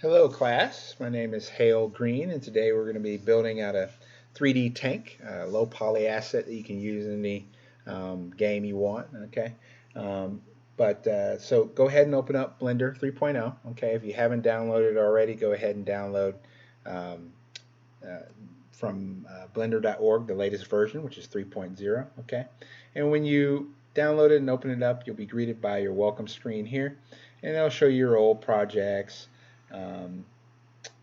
Hello class, my name is Hale Green and today we're going to be building out a 3D tank, a low poly asset that you can use in any game you want, okay? Um, so go ahead and open up Blender 3.0, okay? If you haven't downloaded it already, go ahead and download um, uh, from blender.org, the latest version, which is 3.0, okay? And when you download it and open it up, you'll be greeted by your welcome screen here, and it'll show you your old projects. Um,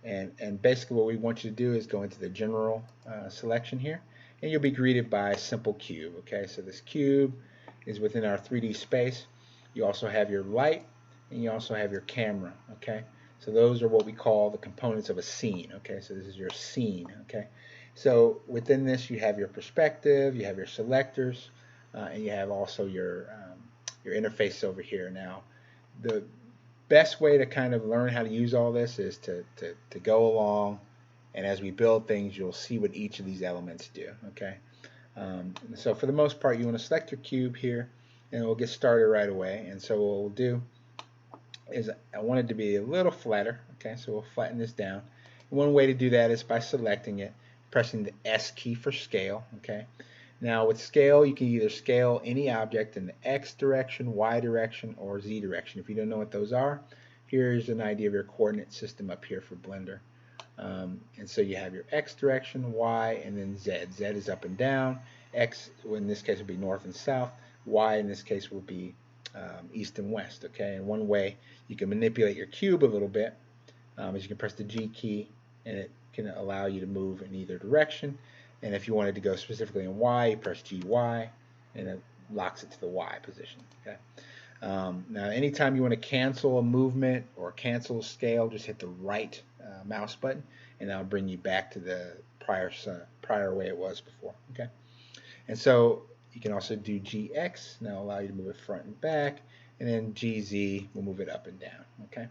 and basically what we want you to do is go into the general selection here, and you'll be greeted by a simple cube. Okay, so this cube is within our 3D space. You also have your light, and you also have your camera. Okay, so those are what we call the components of a scene. Okay, so this is your scene. Okay, so within this you have your perspective, you have your selectors, and you have also your interface over here. Now, the best way to kind of learn how to use all this is to go along, and as we build things, you'll see what each of these elements do. Okay, so for the most part, you want to select your cube here, and we'll get started right away. And so what we'll do is I want it to be a little flatter. Okay, so we'll flatten this down. One way to do that is by selecting it, pressing the S key for scale. Okay, now with scale, you can either scale any object in the X direction, Y direction, or Z direction. If you don't know what those are, here's an idea of your coordinate system up here for Blender. And so you have your X direction, Y, and then Z. Z is up and down. X, in this case, will be north and south. Y, in this case, will be east and west. Okay, and one way you can manipulate your cube a little bit is you can press the G key, and it can allow you to move in either direction. And if you wanted to go specifically in Y, you press GY, and it locks it to the Y position. Okay. Now, anytime you want to cancel a movement or cancel a scale, just hit the right mouse button, and that'll bring you back to the prior way it was before. Okay. And so you can also do GX, and that'll allow you to move it front and back, and then GZ will move it up and down. Okay.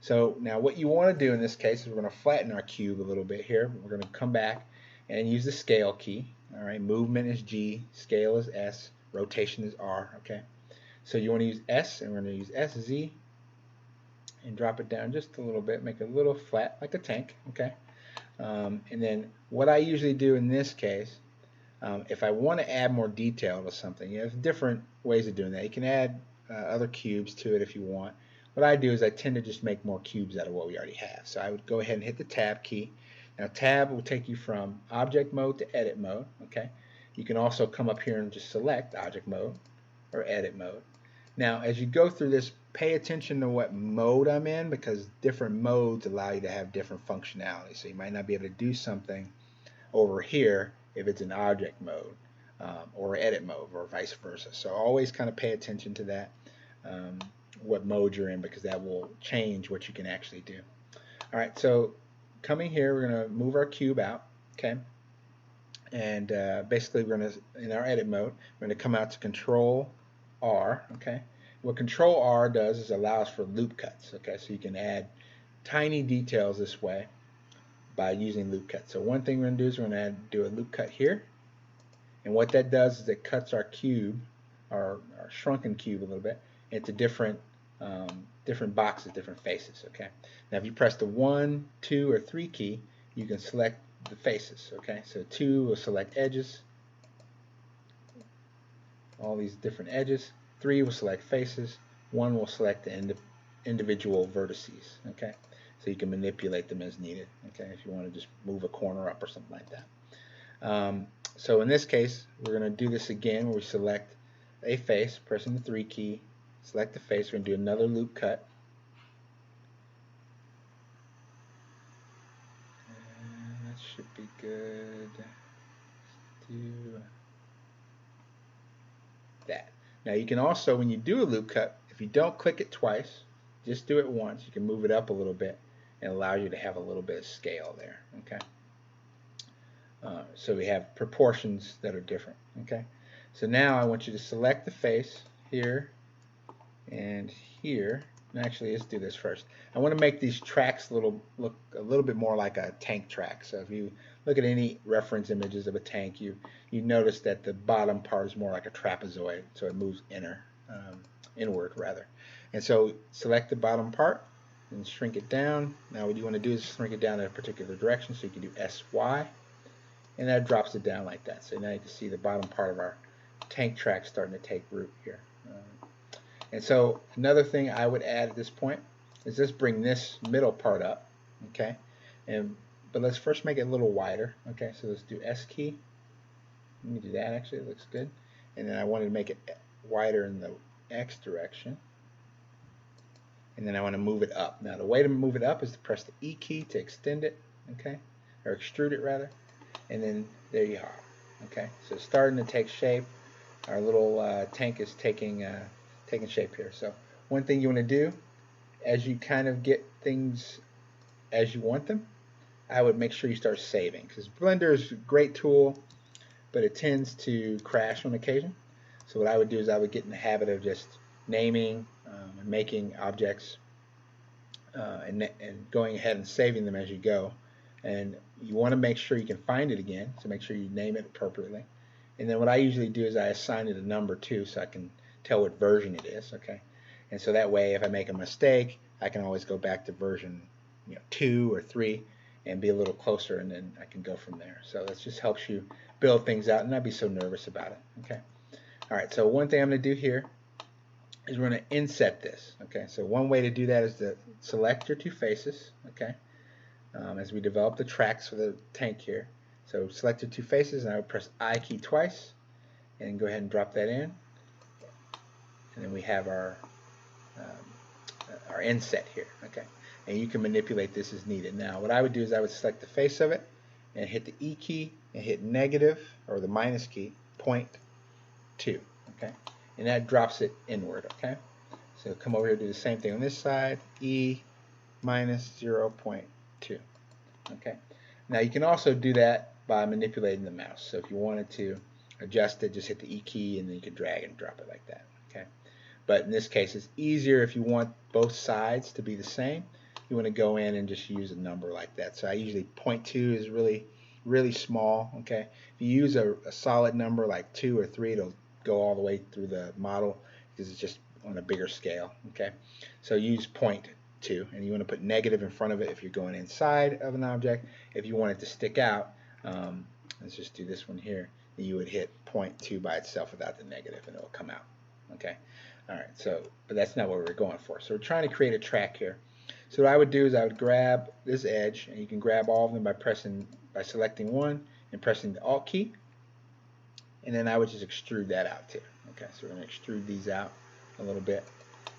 So now what you want to do in this case is we're going to flatten our cube a little bit here. We're going to come back and use the scale key. All right, movement is G, scale is S, rotation is R. Okay, so you want to use S, and we're going to use SZ, and drop it down just a little bit, make it a little flat like a tank. Okay, and then what I usually do in this case, if I want to add more detail to something, you have different ways of doing that. You can add other cubes to it if you want. What I do is I tend to just make more cubes out of what we already have. So I would go ahead and hit the tab key. Now tab will take you from object mode to edit mode. Okay, you can also come up here and just select object mode or edit mode. Now as you go through this, pay attention to what mode I'm in, because different modes allow you to have different functionality. So you might not be able to do something over here if it's in object mode or edit mode, or vice versa. So always kind of pay attention to that, what mode you're in, because that will change what you can actually do. All right, so coming here, we're going to move our cube out. Okay, and basically we're going to, in our edit mode, we're going to come out to Control R. Okay, what Control R does is allows for loop cuts. Okay, so you can add tiny details this way by using loop cuts. So one thing we're going to do is we're going to do a loop cut here, and what that does is it cuts our cube, our shrunken cube a little bit, into different boxes, different faces. Okay. Now, if you press the 1, 2, or 3 key, you can select the faces. Okay. So 2 will select edges, all these different edges. 3 will select faces. 1 will select the individual vertices. Okay. So you can manipulate them as needed. Okay. If you want to just move a corner up or something like that. So in this case, we're going to do this again where we select a face, pressing the 3 key, select the face. We're going to do another loop cut. And that should be good. Let's do that. Now you can also, when you do a loop cut, if you don't click it twice, just do it once, you can move it up a little bit and allow you to have a little bit of scale there. Okay. So we have proportions that are different. Okay. So now I want you to select the face here and here. And actually, let's do this first. I want to make these tracks look a little bit more like a tank track. So if you look at any reference images of a tank, you notice that the bottom part is more like a trapezoid, so it moves inward rather. And so select the bottom part, and shrink it down. Now what you want to do is shrink it down in a particular direction, so you can do SY, and that drops it down like that. So now you can see the bottom part of our tank track starting to take root here. And so another thing I would add at this point is just bring this middle part up, okay? But let's first make it a little wider, okay? So let's do S key. Let me do that, actually, it looks good. And then I wanted to make it wider in the X direction. And then I want to move it up. Now the way to move it up is to press the E key to extend it, okay? Or extrude it rather. And then there you are, okay? So it's starting to take shape. Our little tank is taking shape here. So one thing you want to do as you kind of get things as you want them, I would make sure you start saving, because Blender is a great tool, but it tends to crash on occasion. So what I would do is I would get in the habit of just naming and making objects and going ahead and saving them as you go. And you want to make sure you can find it again, so make sure you name it appropriately. And then what I usually do is I assign it a number too, so I can tell what version it is, okay? And so that way, if I make a mistake, I can always go back to version 2 or 3 and be a little closer, and then I can go from there. So this just helps you build things out and not be so nervous about it, okay? All right, so one thing I'm going to do here is we're going to inset this, okay? So one way to do that is to select your two faces, okay? As we develop the tracks for the tank here. So select your two faces, and I would press I key twice, and go ahead and drop that in. And then we have our inset here, okay? And you can manipulate this as needed. Now, what I would do is I would select the face of it and hit the E key and hit negative, or the minus key, 0.2, okay? And that drops it inward, okay? So come over here, do the same thing on this side, E minus 0.2, okay? Now you can also do that by manipulating the mouse. So if you wanted to adjust it, just hit the E key and then you can drag and drop it like that, okay? But in this case, it's easier if you want both sides to be the same. You want to go in and just use a number like that. So I usually 0.2 is really small, okay? If you use a solid number like 2 or 3, it'll go all the way through the model because it's just on a bigger scale, okay? So use 0.2, and you want to put negative in front of it if you're going inside of an object. If you want it to stick out, let's just do this one here, you would hit 0.2 by itself without the negative, and it'll come out, okay? All right, so, but that's not what we're going for. So we're trying to create a track here. So what I would do is I would grab this edge, and you can grab all of them by selecting one and pressing the Alt key, and then I would just extrude that out too. Okay, so we're going to extrude these out a little bit,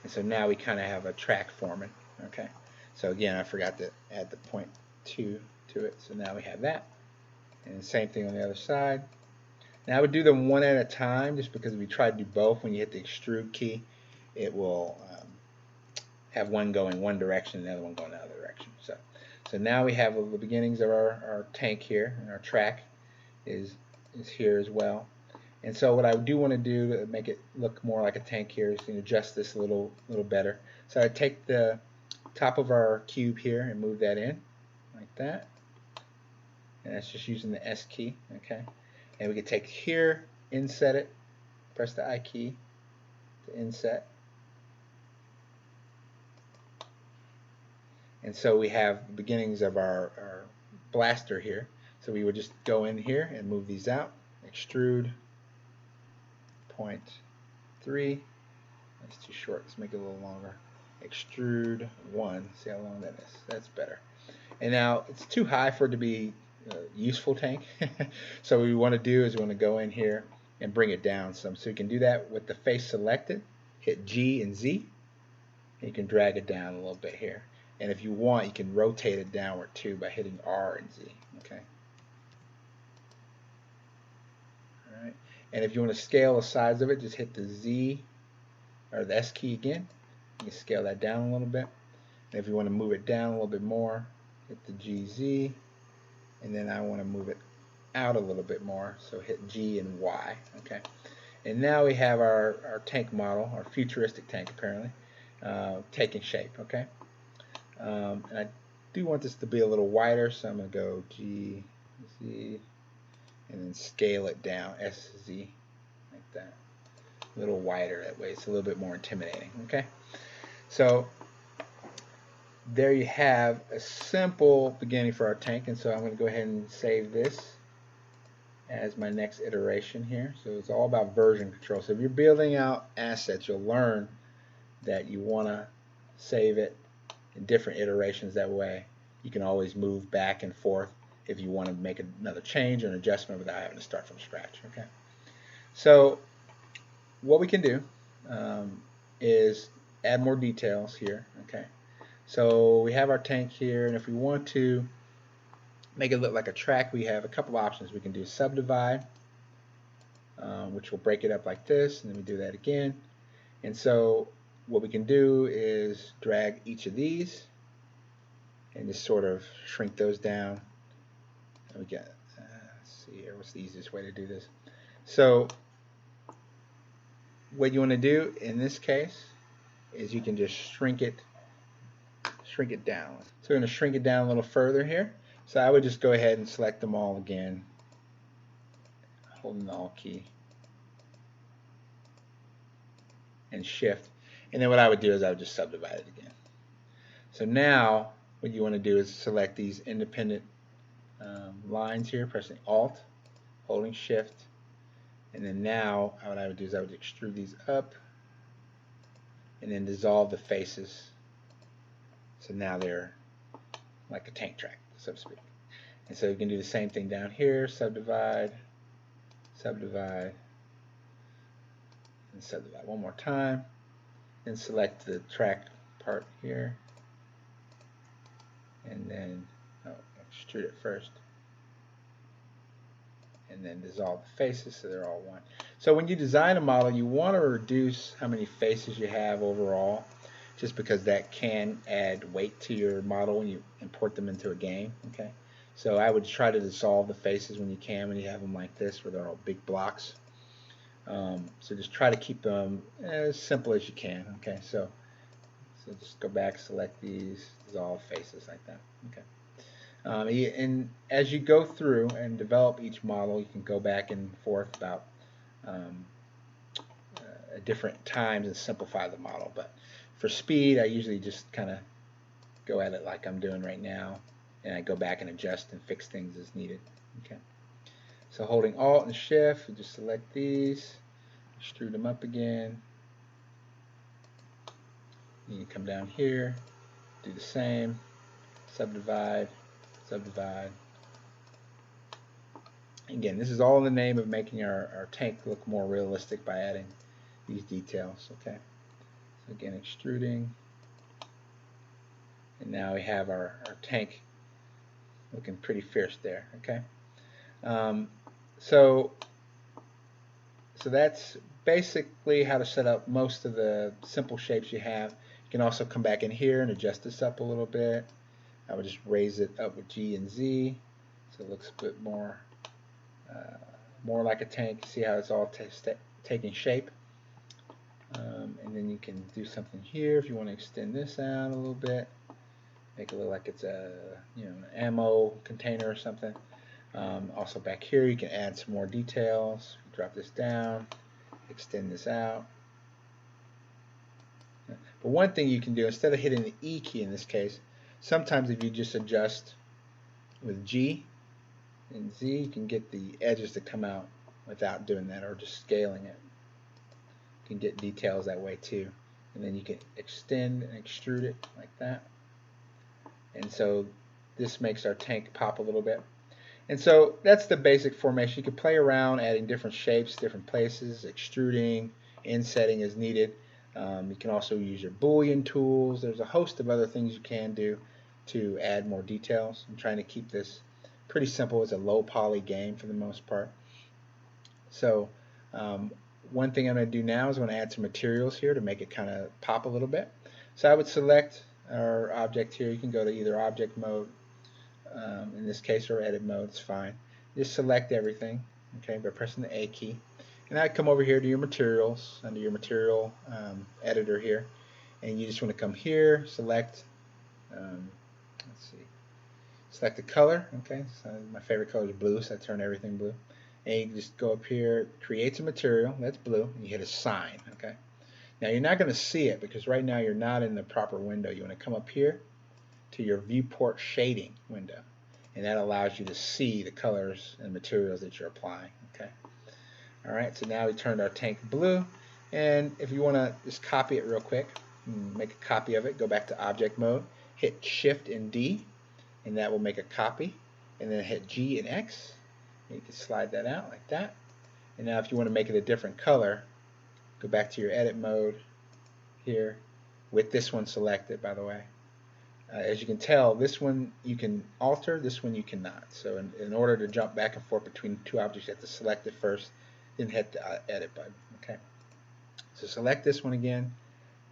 and so now we kind of have a track forming. Okay, so again, I forgot to add the 0.2 to it, so now we have that, and the same thing on the other side. Now I would do them one at a time, just because if you try to do both, when you hit the extrude key, it will have one going one direction and the other one going the other direction. So now we have the beginnings of our tank here, and our track is here as well. And so what I do want to do to make it look more like a tank here is to adjust this a little better. So I take the top of our cube here and move that in like that, and that's just using the S key, okay? And we can take here, inset it, press the I key to inset. And so we have the beginnings of our blaster here. So we would just go in here and move these out. Extrude 0.3. That's too short. Let's make it a little longer. Extrude 1. See how long that is. That's better. And now it's too high for it to be a useful tank. So what we want to do is we want to go in here and bring it down some. So you can do that with the face selected. Hit G and Z. And you can drag it down a little bit here. And if you want, you can rotate it downward too by hitting R and Z. Okay. All right. And if you want to scale the size of it, just hit the Z or the S key again. You can scale that down a little bit. And if you want to move it down a little bit more, hit the GZ. And then I want to move it out a little bit more, so hit G and Y. Okay. And now we have our tank model, our futuristic tank apparently, taking shape. Okay. And I do want this to be a little wider, so I'm going to go G, Z, and then scale it down, S, Z, like that. A little wider, that way it's a little bit more intimidating, okay? So there you have a simple beginning for our tank, and so I'm going to go ahead and save this as my next iteration here. So it's all about version control. So if you're building out assets, you'll learn that you want to save it in different iterations. That way you can always move back and forth if you want to make another change or an adjustment without having to start from scratch. Okay. So what we can do is add more details here. Okay. So we have our tank here, and if we want to make it look like a track, we have a couple options. We can do subdivide, which will break it up like this, and then we do that again. And so what we can do is drag each of these and just sort of shrink those down. And we get, let's see here, what's the easiest way to do this? So what you want to do in this case is you can just shrink it down. So we're going to shrink it down a little further here. So I would just go ahead and select them all again, holding the Alt key and Shift. And then what I would do is I would just subdivide it again. So now what you want to do is select these independent lines here, pressing Alt, holding Shift, and then now what I would do is I would extrude these up and then dissolve the faces. So now they're like a tank track, so to speak. And so you can do the same thing down here, subdivide, subdivide, and subdivide one more time. Then select the track part here, and then extrude it first, and then dissolve the faces so they're all one. So when you design a model, you want to reduce how many faces you have overall, just because that can add weight to your model when you import them into a game. Okay, so I would try to dissolve the faces when you can, when you have them like this, where they're all big blocks. So just try to keep them as simple as you can. Okay, so just go back, select these, dissolve faces like that. Okay, and as you go through and develop each model, you can go back and forth about different times and simplify the model. But for speed, I usually just kind of go at it like I'm doing right now, and I go back and adjust and fix things as needed. Okay. So holding Alt and Shift, we just select these, extrude them up again. You can come down here, do the same, subdivide, subdivide. Again, this is all in the name of making our tank look more realistic by adding these details. Okay. So again, extruding, and now we have our tank looking pretty fierce there. Okay. So that's basically how to set up most of the simple shapes you have. You can also come back in here and adjust this up a little bit. I would just raise it up with G and Z so it looks a bit more like a tank. See how it's all taking shape. And then you can do something here if you want to extend this out a little bit, make it look like it's a an ammo container or something. Also back here you can add some more details. Drop this down, extend this out. But one thing you can do, instead of hitting the E key in this case, sometimes if you just adjust with G and Z, you can get the edges to come out without doing that, or just scaling it. You can get details that way too. And then you can extend and extrude it like that. And so this makes our tank pop a little bit. And so that's the basic formation. You can play around adding different shapes, different places, extruding, insetting as needed. You can also use your Boolean tools. There's a host of other things you can do to add more details. I'm trying to keep this pretty simple. It's a low poly game for the most part. So one thing I'm going to do now is I'm going to add some materials here to make it kind of pop a little bit. So I would select our object here. You can go to either object mode, in this case, or edit mode. It's fine. Just select everything, okay, by pressing the A key. And I come over here to your materials, under your material editor here, and you just want to come here, select, let's see, select the color. Okay, so my favorite color is blue, so I turn everything blue. And you just go up here, create a material, that's blue, and you hit assign. Okay. Now you're not going to see it because right now you're not in the proper window. You want to come up here to your viewport shading window, and that allows you to see the colors and materials that you're applying. Okay. All right, so now we turned our tank blue, and if you want to just copy it real quick, make a copy of it, go back to object mode, hit Shift and D, and that will make a copy, and then hit G and X, and you can slide that out like that. And now if you want to make it a different color, go back to your edit mode here, with this one selected, by the way. As you can tell, this one you can alter, this one you cannot. So in order to jump back and forth between two objects, you have to select it first, then hit the edit button. Okay. So select this one again,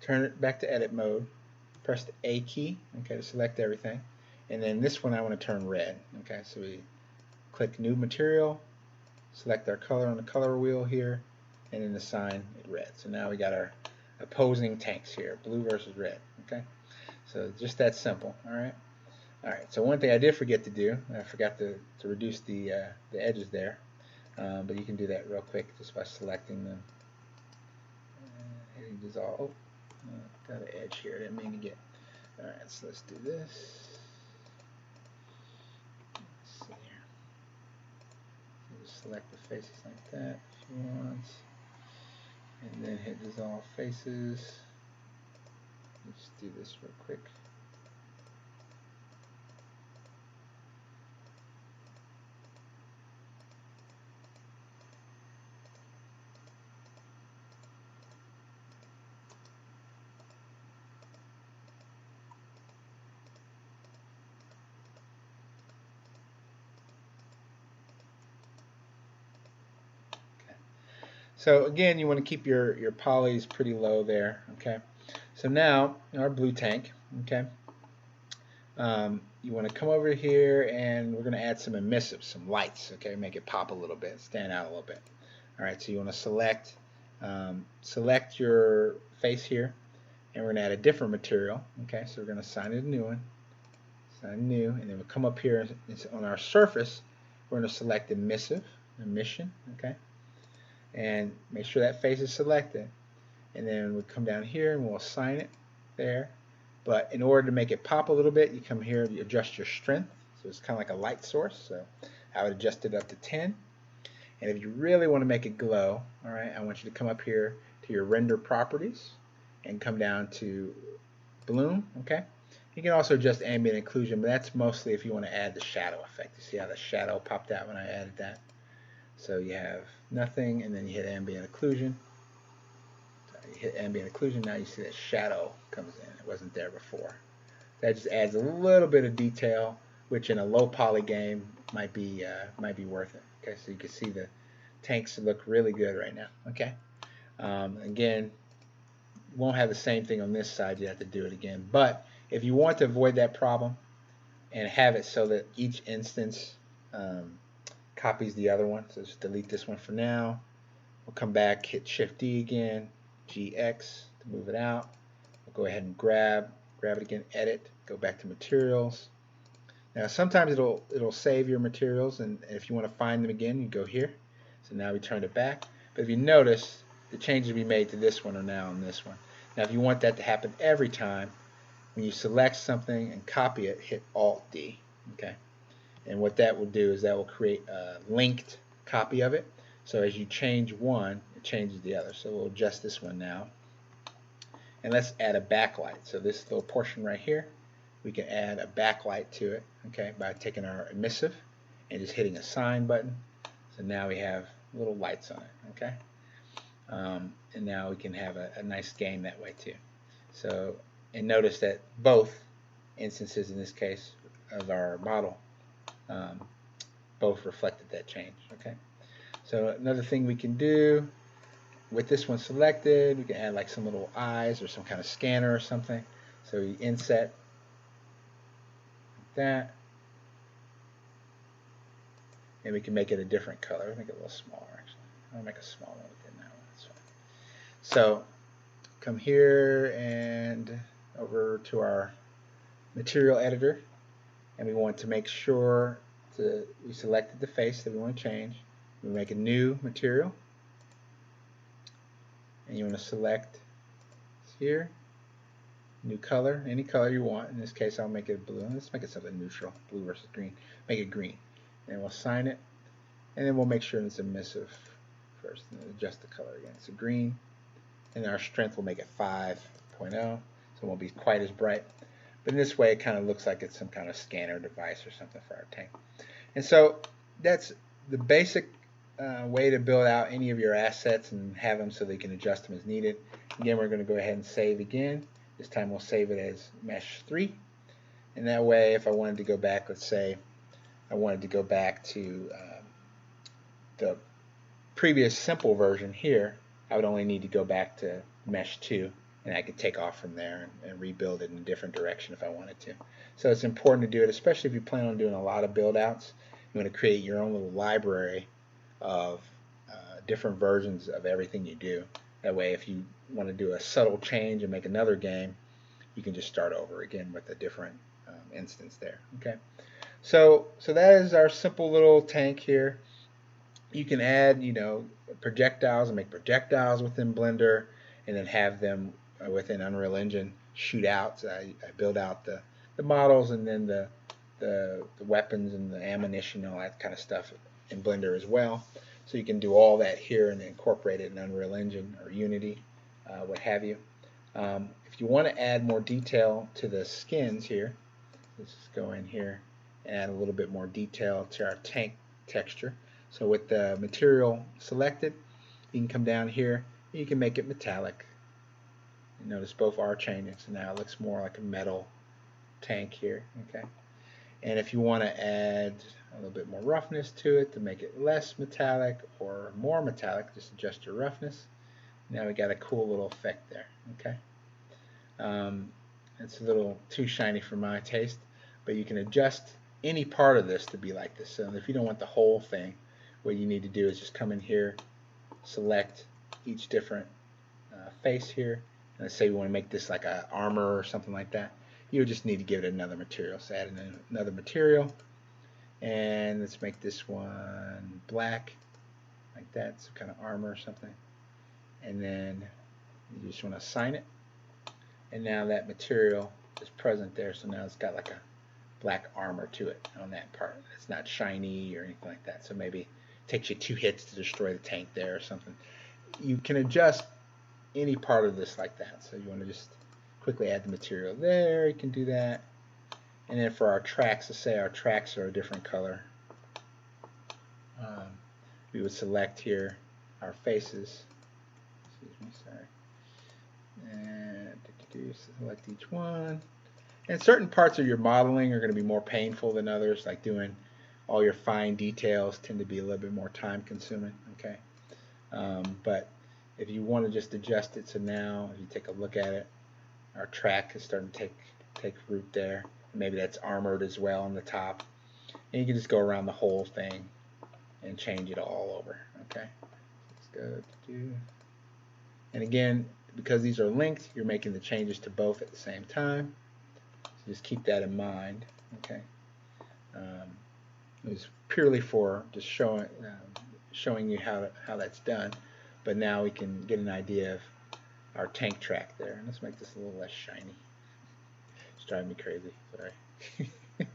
turn it back to edit mode, press the A key, okay, to select everything, and then this one I want to turn red. Okay, so we click New Material, select our color on the color wheel here, and then assign it red. So now we got our opposing tanks here, blue versus red. Okay. So just that simple. All right. So one thing I did forget to do, I forgot to reduce the edges there, but you can do that real quick just by selecting them, hitting dissolve. Oh, got an edge here. I didn't mean to get. All right. So let's do this. Let's see here. So just select the faces like that if you want, and then hit dissolve faces. Let's do this real quick. So again, you want to keep your polys pretty low there. Okay. So now our blue tank. Okay. You want to come over here, and we're going to add some emissives, some lights. Okay, make it pop a little bit, stand out a little bit. All right. So you want to select your face here, and we're going to add a different material. Okay. So we're going to assign it a new one. Assign new, and then we'll come up here on our surface. We're going to select emission. Okay. And make sure that face is selected, and then we come down here and we'll assign it there. But in order to make it pop a little bit, you come here and you adjust your strength, so it's kind of like a light source. So I would adjust it up to 10, and if you really want to make it glow, all right, I want you to come up here to your render properties and come down to bloom. Okay, you can also adjust ambient occlusion, but that's mostly if you want to add the shadow effect. You see how the shadow popped out when I added that? So you have nothing, and then you hit ambient occlusion. So you hit ambient occlusion, now you see that shadow comes in. It wasn't there before. That just adds a little bit of detail, which in a low poly game might be worth it. Okay, so you can see the tanks look really good right now. Okay, again, won't have the same thing on this side. You have to do it again. But if you want to avoid that problem and have it so that each instance copies the other one, so just delete this one for now. We'll come back, hit Shift D again, GX to move it out. We'll go ahead and grab it again, edit, go back to materials. Now sometimes it'll save your materials, and if you want to find them again, you go here. So now we turned it back. But if you notice, the changes we made to this one are now on this one. Now if you want that to happen every time, when you select something and copy it, hit Alt D. Okay. And what that will do is that will create a linked copy of it. So as you change one, it changes the other. So we'll adjust this one now. And let's add a backlight. So this little portion right here, we can add a backlight to it, okay, by taking our emissive and just hitting a sign button. So now we have little lights on it, okay? And now we can have a nice game that way too. So, and notice that both instances in this case of our model both reflected that change. Okay, so another thing we can do with this one selected, we can add like some little eyes or some kind of scanner or something. So we inset like that, and we can make it a different color. Make it a little smaller actually. I'll make a small one within that one. That's fine. So come here and over to our material editor, and we want to make sure we selected the face that we want to change. We make a new material, and you want to select here, new color, any color you want. In this case, I'll make it blue. Let's make it something neutral, blue versus green. Make it green. And we'll sign it, and then we'll make sure it's emissive first, and then adjust the color again. So green, and our strength will make it 5.0, so it won't be quite as bright. But in this way, it kind of looks like it's some kind of scanner device or something for our tank. And so that's the basic way to build out any of your assets and have them so they can adjust them as needed. Again, we're going to go ahead and save again. This time we'll save it as mesh 3. And that way, if I wanted to go back, let's say I wanted to go back to the previous simple version here, I would only need to go back to mesh 2, and I could take off from there and rebuild it in a different direction if I wanted to. So it's important to do it, especially if you plan on doing a lot of build outs. You want to create your own little library of different versions of everything you do. That way, if you want to do a subtle change and make another game, you can just start over again with a different instance there. Okay, so that is our simple little tank here. You can add, projectiles and make projectiles within Blender, and then have them within Unreal Engine shoot out. I build out the models, and then the weapons and the ammunition and all that kind of stuff in Blender as well. So you can do all that here and incorporate it in Unreal Engine or Unity, what have you. If you want to add more detail to the skins here, let's just go in here and add a little bit more detail to our tank texture. So with the material selected, you can come down here and you can make it metallic. You notice both are changing, so now it looks more like a metal tank here. Okay. And if you want to add a little bit more roughness to it to make it less metallic or more metallic, just adjust your roughness. Now we got a cool little effect there. Okay. It's a little too shiny for my taste, but you can adjust any part of this to be like this. So if you don't want the whole thing, what you need to do is just come in here, select each different face here, and let's say we want to make this like a armor or something like that. You just need to give it another material. So add another material, and let's make this one black, like that, some kind of armor or something. And then you just want to assign it, and now that material is present there. So now it's got like a black armor to it on that part. It's not shiny or anything like that. So maybe it takes you 2 hits to destroy the tank there or something. You can adjust any part of this like that. So you want to just quickly add the material there. You can do that. And then for our tracks, let's say our tracks are a different color. We would select here our faces. Excuse me, sorry. And select each one. And certain parts of your modeling are going to be more painful than others, like doing all your fine details tend to be a little bit more time consuming. Okay, but if you want to just adjust it, so now if you take a look at it, our track is starting to take root there. Maybe that's armored as well on the top, and you can just go around the whole thing and change it all over. Okay, let's go to, and again, because these are linked, you're making the changes to both at the same time. So just keep that in mind. Okay, it was purely for just showing you how that's done, but now we can get an idea of our tank track there. And let's make this a little less shiny. It's driving me crazy. Sorry.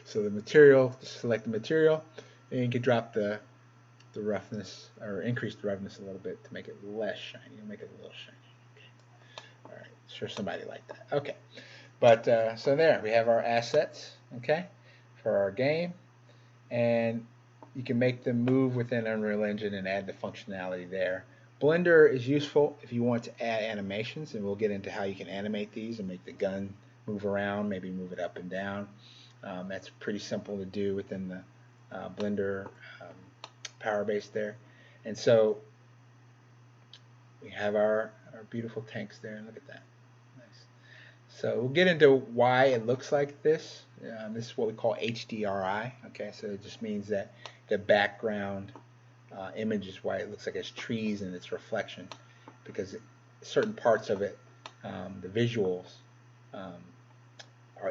So the material, select the material, and you can drop the roughness or increase the roughness a little bit to make it less shiny. Make it a little shiny. Okay. All right. Sure, somebody liked that. Okay. But so there we have our assets. Okay, for our game, and you can make them move within Unreal Engine and add the functionality there. Blender is useful if you want to add animations, and we'll get into how you can animate these and make the gun move around, maybe move it up and down. That's pretty simple to do within the Blender power base there. And so we have our beautiful tanks there, and look at that. Nice. So we'll get into why it looks like this. This is what we call HDRI. Okay, so it just means that the background image is why it looks like it's trees and its reflection, because certain parts of it, the visuals,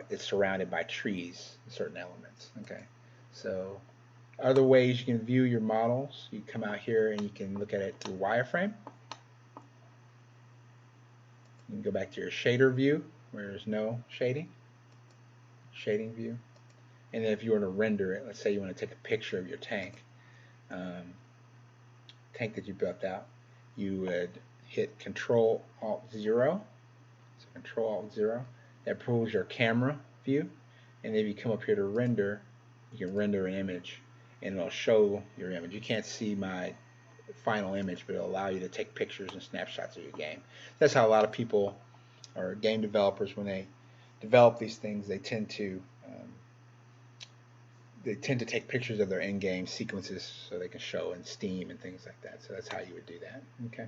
it's surrounded by trees, certain elements. Okay, so other ways you can view your models, you come out here and you can look at it through wireframe. You can go back to your shader view, where there's no shading view. And then if you were to render it, let's say you want to take a picture of your um, tank that you built out, you would hit Control Alt 0. So Control Alt 0. That pulls your camera view. And if you come up here to render, you can render an image and it'll show your image. You can't see my final image, but it'll allow you to take pictures and snapshots of your game. That's how a lot of people or game developers, when they develop these things, they tend to take pictures of their in-game sequences so they can show in Steam and things like that. So that's how you would do that. Okay.